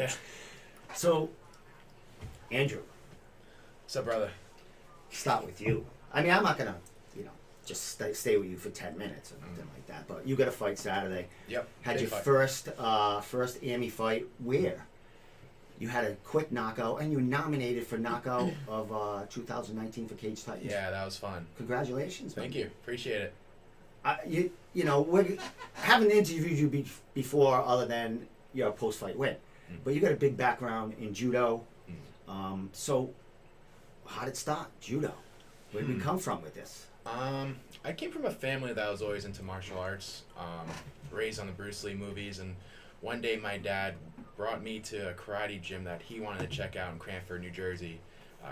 Yeah. So, Andrew, What's up, brother? start with you. I mean, I'm not gonna, just stay with you for 10 minutes or something like that. But you got a fight Saturday. Yep. Had big your fight. first AMI fight where you had a quick knockout, and you were nominated for knockout of 2019 for Cage Titans. Yeah, that was fun. Congratulations. Thank you. Appreciate it. We haven't interviewed you before other than your post-fight win, but you got a big background in judo. So how did it start? Judo. Where did we come from with this? I came from a family that was always into martial arts, raised on the Bruce Lee movies, and one day my dad brought me to a karate gym that he wanted to check out in Cranford, New Jersey,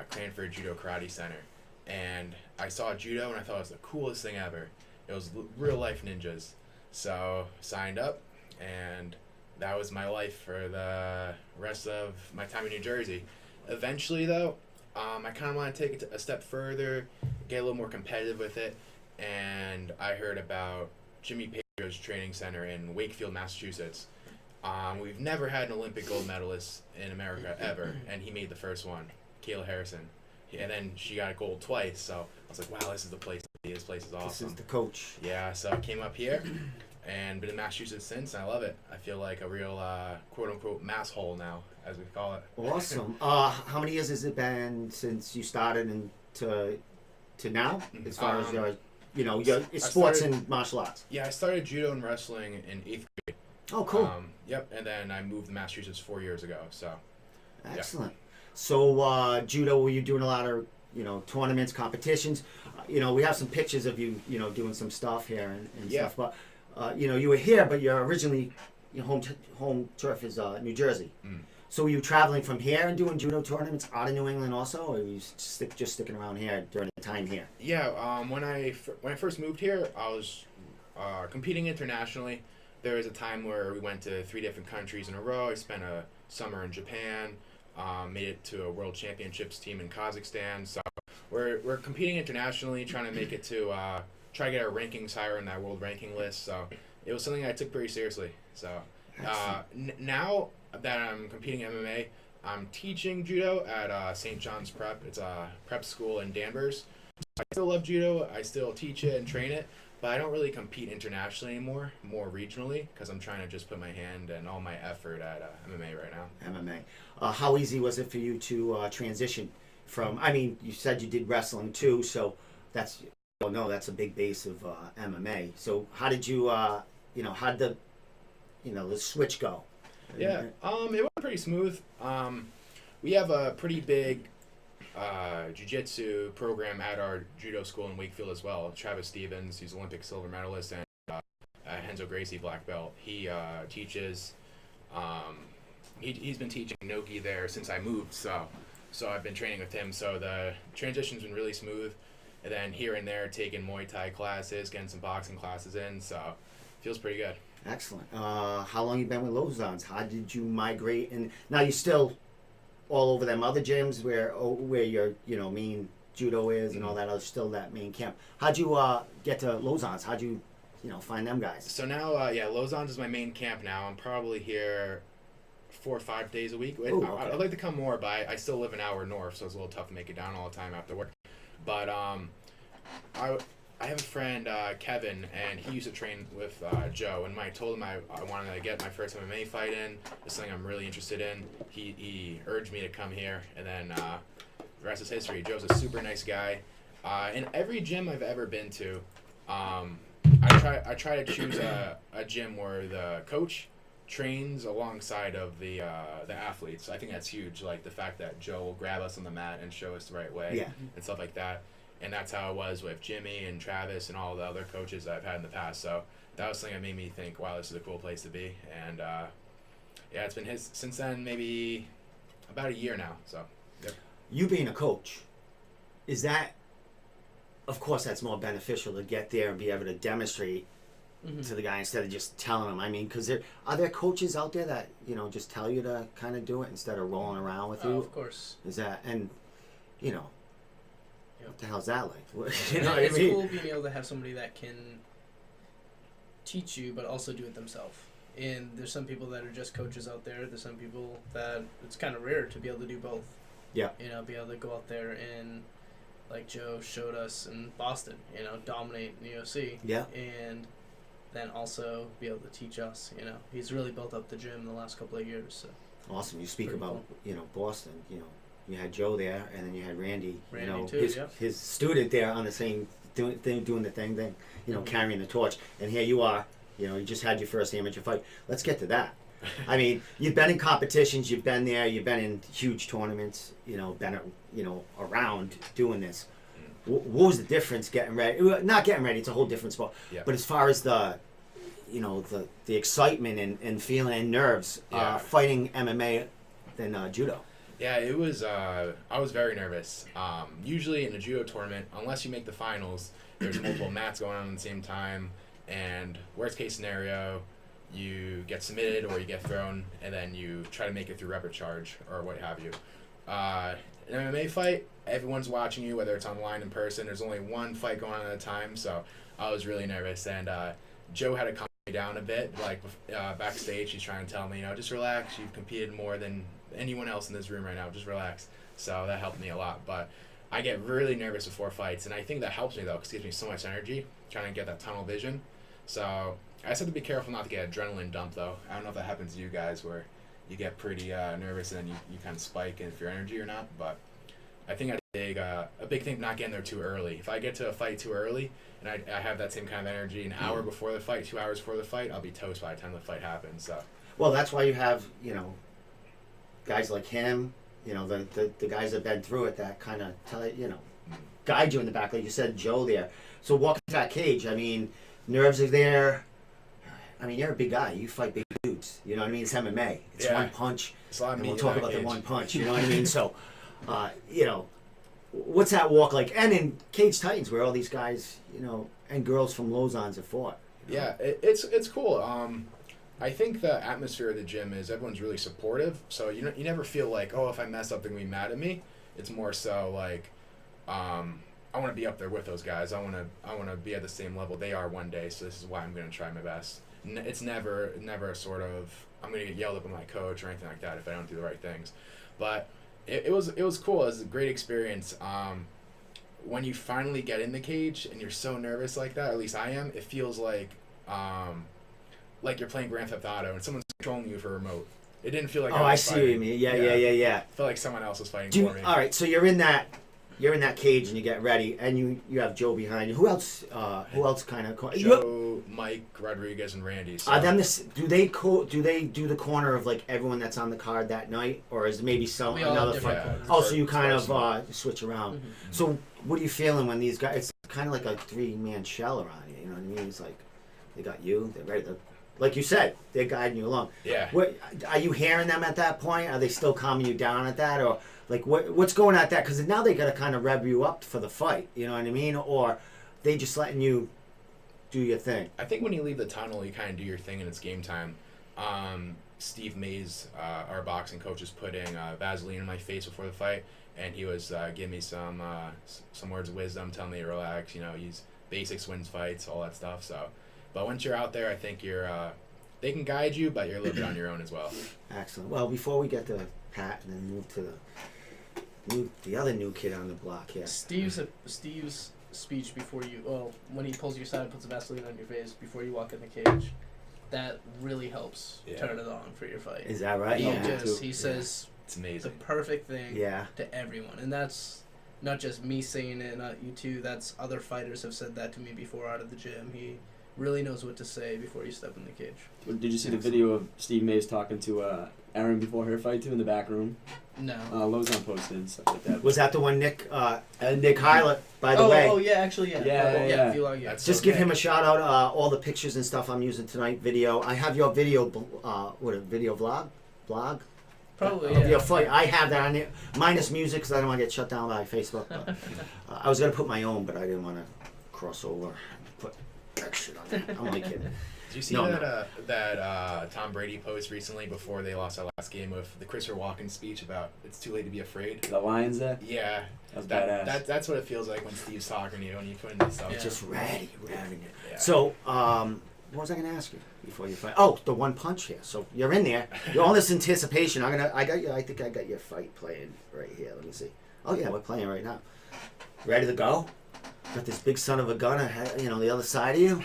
Cranford Judo Karate Center. And I saw judo and I thought it was the coolest thing ever. It was real life ninjas. So signed up, and that was my life for the rest of my time in New Jersey. Eventually though, I kind of want to take it a step further, get a little more competitive with it, and I heard about Jimmy Pedro's training center in Wakefield, Massachusetts. We've never had an Olympic gold medalist in America ever, and he made the first one, Kayla Harrison. And then she got a gold twice, so I was like, wow, this is the place to be. This place is awesome. This is the coach. Yeah, so I came up here and been in Massachusetts since, and I love it. I feel like a real quote-unquote mass hole now, as we call it. Awesome. How many years has it been since you started and to now, as far as your sports and martial arts? Yeah, I started judo and wrestling in 8th grade. Oh, cool. Yep, and then I moved to Massachusetts 4 years ago, so. Excellent. So judo, were you doing a lot of tournaments, competitions? We have some pictures of you doing some stuff here and Yeah. stuff. But you were here, but you're originally your home turf is New Jersey. So were you traveling from here and doing judo tournaments out of New England also, or were you just sticking around here during the time here? Yeah, when I first moved here, I was competing internationally. There was a time where we went to 3 different countries in a row. I spent a summer in Japan, made it to a world championships team in Kazakhstan. So we're competing internationally, trying to make it to try to get our rankings higher in that world ranking list. So it was something I took pretty seriously. So now that I'm competing in MMA, I'm teaching judo at St. John's Prep. It's a prep school in Danvers. I still love judo. I still teach it and train it, but I don't really compete internationally anymore, more regionally, because I'm trying to just put my hand and all my effort at MMA right now. MMA. How easy was it for you to transition from, you said you did wrestling too, so that's a big base of MMA. So how did you, how did the switch go? Yeah, it went pretty smooth. We have a pretty big jiu-jitsu program at our judo school in Wakefield as well. Travis Stevens, he's Olympic silver medalist, and Henzo Gracie, black belt. He teaches. He's been teaching Nogi there since I moved, so I've been training with him. So the transition's been really smooth, and then here and there taking Muay Thai classes, getting some boxing classes in. So feels pretty good. Excellent. How long you been with Lauzon's? How did you migrate? And now you're still all over them other gyms where your main judo is and all that other, still that main camp. How'd you get to Lauzon's? How'd you find them guys? So now Lauzon's is my main camp now. I'm probably here 4 or 5 days a week. Ooh, okay. I'd like to come more, but I still live an hour north, so it's a little tough to make it down all the time after work. But I have a friend, Kevin, and he used to train with Joe, and when I told him I wanted to get my first MMA fight in, it's something I'm really interested in, he urged me to come here, and then the rest is history. Joe's a super nice guy. In every gym I've ever been to, I try to choose a gym where the coach trains alongside of the athletes. I think that's huge, like the fact that Joe will grab us on the mat and show us the right way and stuff like that. And that's how it was with Jimmy and Travis and all the other coaches that I've had in the past. So that was something that made me think, wow, this is a cool place to be. And it's been his since then, maybe about a year now. So yep. You being a coach, is that, of course, that's more beneficial to get there and be able to demonstrate to the guy instead of just telling him. Because are there coaches out there that just tell you to kind of do it instead of rolling around with you? Of course. Is that what the hell's that like? It's cool being able to have somebody that can teach you, but also do it themselves. And there's some people that are just coaches out there. There's some people that it's kind of rare to be able to do both. Yeah. You know, be able to go out there and, like Joe showed us in Boston, you know, dominate in the UFC. Yeah. And then also be able to teach us, you know. He's really built up the gym in the last couple of years. So. Awesome. You speak Pretty about, cool. you know, Boston, you know. You had Joe there, and then you had Randy you know, too, his student there on the same doing the thing, you know, carrying the torch. And here you are, you know, you just had your first amateur fight. Let's get to that. I mean, you've been in competitions, you've been there, you've been in huge tournaments, you know, around doing this. What was the difference getting ready? Not getting ready, it's a whole different sport. Yeah. But as far as the, you know, the excitement and feeling and nerves, fighting MMA than judo. Yeah, it was. I was very nervous. Usually in a judo tournament, unless you make the finals, there's multiple mats going on at the same time, and worst case scenario, you get submitted or you get thrown, and then you try to make it through repert charge or what have you. An MMA fight, everyone's watching you, whether it's online in person. There's only one fight going on at a time, so I was really nervous. And Joe had to calm me down a bit. Like backstage, he's trying to tell me, you know, just relax. You've competed more than anyone else in this room right now. Just relax. So that helped me a lot. But I get really nervous before fights, and I think that helps me though, because it gives me so much energy, trying to get that tunnel vision. So I just have to be careful not to get adrenaline dump though. I don't know if that happens to you guys where you get pretty nervous and then you kind of spike in your energy or not. But I think a big thing not getting there too early. If I get to a fight too early and I have that same kind of energy an hour before the fight, 2 hours before the fight, I'll be toast by the time the fight happens. So. Well, that's why you have, you know, guys like him, you know, the guys that have been through it that kind of tell it, you know, guide you in the back, like you said, Joe there. So walking to that cage, I mean, nerves are there. I mean, you're a big guy. You fight big dudes. You know what I mean? It's MMA. It's one punch. It's a lot of and meat we'll in talk that about cage. the one punch. You know what I mean? So, you know, what's that walk like? And in Cage Titans, where all these guys, you know, and girls from Lauzon's have fought. You know? Yeah, it's cool. I think the atmosphere of the gym is everyone's really supportive. So you never feel like, oh, if I mess up, they're gonna be mad at me. It's more so like, I want to be up there with those guys. I want to be at the same level they are one day. So this is why I'm gonna try my best. It's never a sort of I'm gonna get yelled at by my coach or anything like that if I don't do the right things. But it was cool. It was a great experience. When you finally get in the cage and you're so nervous like that, or at least I am, it feels like you're playing Grand Theft Auto and someone's controlling you for a remote. It didn't feel like I was see fighting. what you mean. Yeah. It felt like someone else was fighting for me. All right, so you're in that cage and you get ready, and you have Joe behind you. Who else? Who else kind of? Joe, Mike, Rodriguez, and Randy. So. Do they do the corner of like everyone that's on the card that night, or is it maybe We all have another different fight? corners. Oh, so you kind of switch around. Mm-hmm. So what are you feeling when these guys? It's kind of like a 3-man shell around you. You know what I mean? It's like they got you. They're ready. Like you said, they're guiding you along. Yeah. What are you hearing them at that point? Are they still calming you down at that, or like what's going on at that? Because now they got to kind of rev you up for the fight. You know what I mean? Or they just letting you do your thing. I think when you leave the tunnel, you kind of do your thing and it's game time. Steve Mays, our boxing coach, is putting Vaseline in my face before the fight, and he was giving me some words of wisdom, telling me to relax. You know, use basics, wins fights, all that stuff. So. But once you're out there, I think they can guide you, but you're a little bit on your own as well. Excellent. Well, before we get to Pat and then move to the other new kid on the block here. Steve's speech before when he pulls you aside and puts a Vaseline on your face before you walk in the cage, that really helps turn it on for your fight. Is that right? He says it's amazing. the perfect thing to everyone, and that's not just me saying it, not you two. That's other fighters have said that to me before out of the gym. He really knows what to say before you step in the cage. Did you see the video of Steve Mays talking to Erin before her fight too in the back room? No. Lauzon posted and stuff like that. Was that the one Nick Hylett, by the way? Oh yeah, actually yeah. Yeah. Vlog, yeah. Just give him a shout out. All the pictures and stuff I'm using tonight. Video. I have your video. Video blog? Probably. Of your fight. I have that on there. Minus music because I don't want to get shut down by Facebook. But, I was gonna put my own, but I didn't want to cross over. Put that shit on there. I'm only kidding. Did you see that Tom Brady post recently before they lost that last game with the Christopher Walken speech about it's too late to be afraid? The Lions there? Yeah. That was badass. That's what it feels like when Steve's talking to you and you put in this stuff. It's just ready. Yeah. So, What was I gonna ask you before you fight? Oh, the one punch here. So you're in there. You're all this anticipation. I think I got your fight playing right here. Let me see. Oh yeah, we're playing right now. Ready to go? Got this big son of a gun, the other side of you.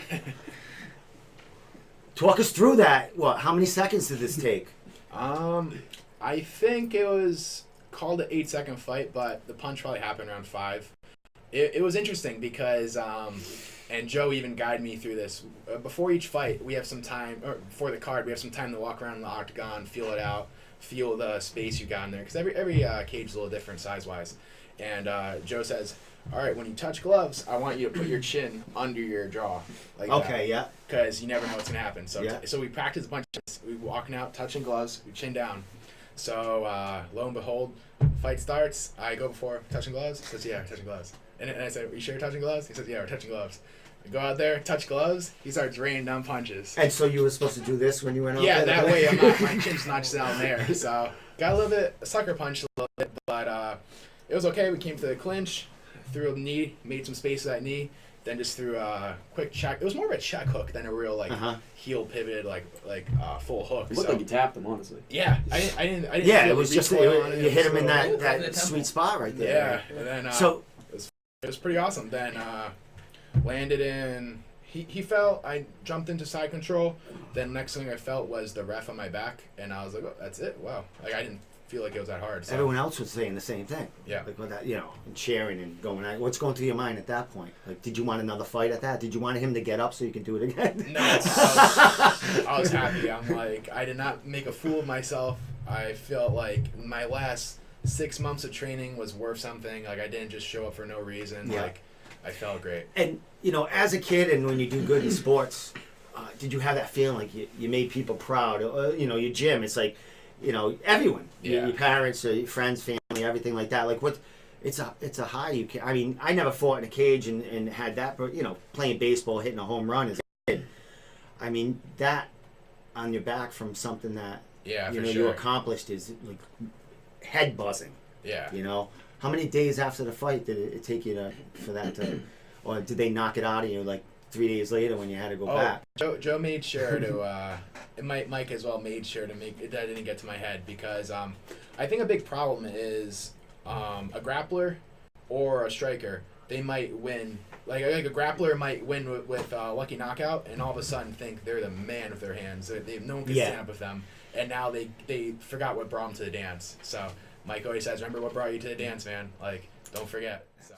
Talk us through that. What? How many seconds did this take? I think it was called an 8-second fight, but the punch probably happened around 5. It was interesting because, and Joe even guided me through this. Before each fight, we have some time, or before the card, we have some time to walk around the octagon, feel it out, feel the space you got in there. Because every cage is a little different size-wise. And Joe says, all right, when you touch gloves, I want you to put your chin under your jaw. Like Okay, yeah. Because you never know what's going to happen. So, Yeah. so we practice a bunch of this. We walking out, touching gloves, we chin down. So, lo and behold, fight starts. I go before touching gloves. He says, yeah, we're touching gloves. And I said, are you sure you're touching gloves? He says, yeah, we're touching gloves. I go out there, touch gloves. He starts raining down punches. And so you were supposed to do this when you went out Yeah, there? that way my chin's not just down there. So, got a little bit, sucker punch a little bit, but it was okay. We came to the clinch, threw a knee, made some space with that knee, then just threw a quick check. It was more of a check hook than a real heel pivoted full hook. It looked like you tapped him, honestly. Yeah, I didn't. Yeah, feel it was the just recoil on it. you hit him in Right in the that temple. sweet spot right there. Yeah, and then So it was pretty awesome. Then landed in. He fell. I jumped into side control. Then next thing I felt was the ref on my back, and I was like, oh, "That's it." Wow, like I didn't feel like it was that hard. So. everyone else was saying the same thing. Yeah. Like with that, and cheering and going. What's going through your mind at that point? Like, did you want another fight at that? Did you want him to get up so you can do it again? No, I was happy. I'm like, I did not make a fool of myself. I felt like my last 6 months of training was worth something. Like I didn't just show up for no reason. Yeah. Like I felt great. And as a kid, and when you do good in sports, did you have that feeling like you made people proud? Your gym. It's like, everyone, Yeah. your parents, your friends, family, everything like that. Like what? It's a high. You can. I mean, I never fought in a cage and had that. But playing baseball, hitting a home run as a kid. I mean, that on your back from something that Yeah, for you sure. accomplished is like head buzzing. Yeah. How many days after the fight did it take you for that to, or did they knock it out of you like 3 days later when you had to go back? Joe made sure to, and Mike as well made sure to make it that didn't get to my head because I think a big problem is a grappler or a striker. They might win, like a grappler might win with lucky knockout, and all of a sudden think they're the man with their hands. No one can stand up with them, and now they forgot what brought them to the dance. So Mike always says, "Remember what brought you to the dance, man. Like, don't forget." So.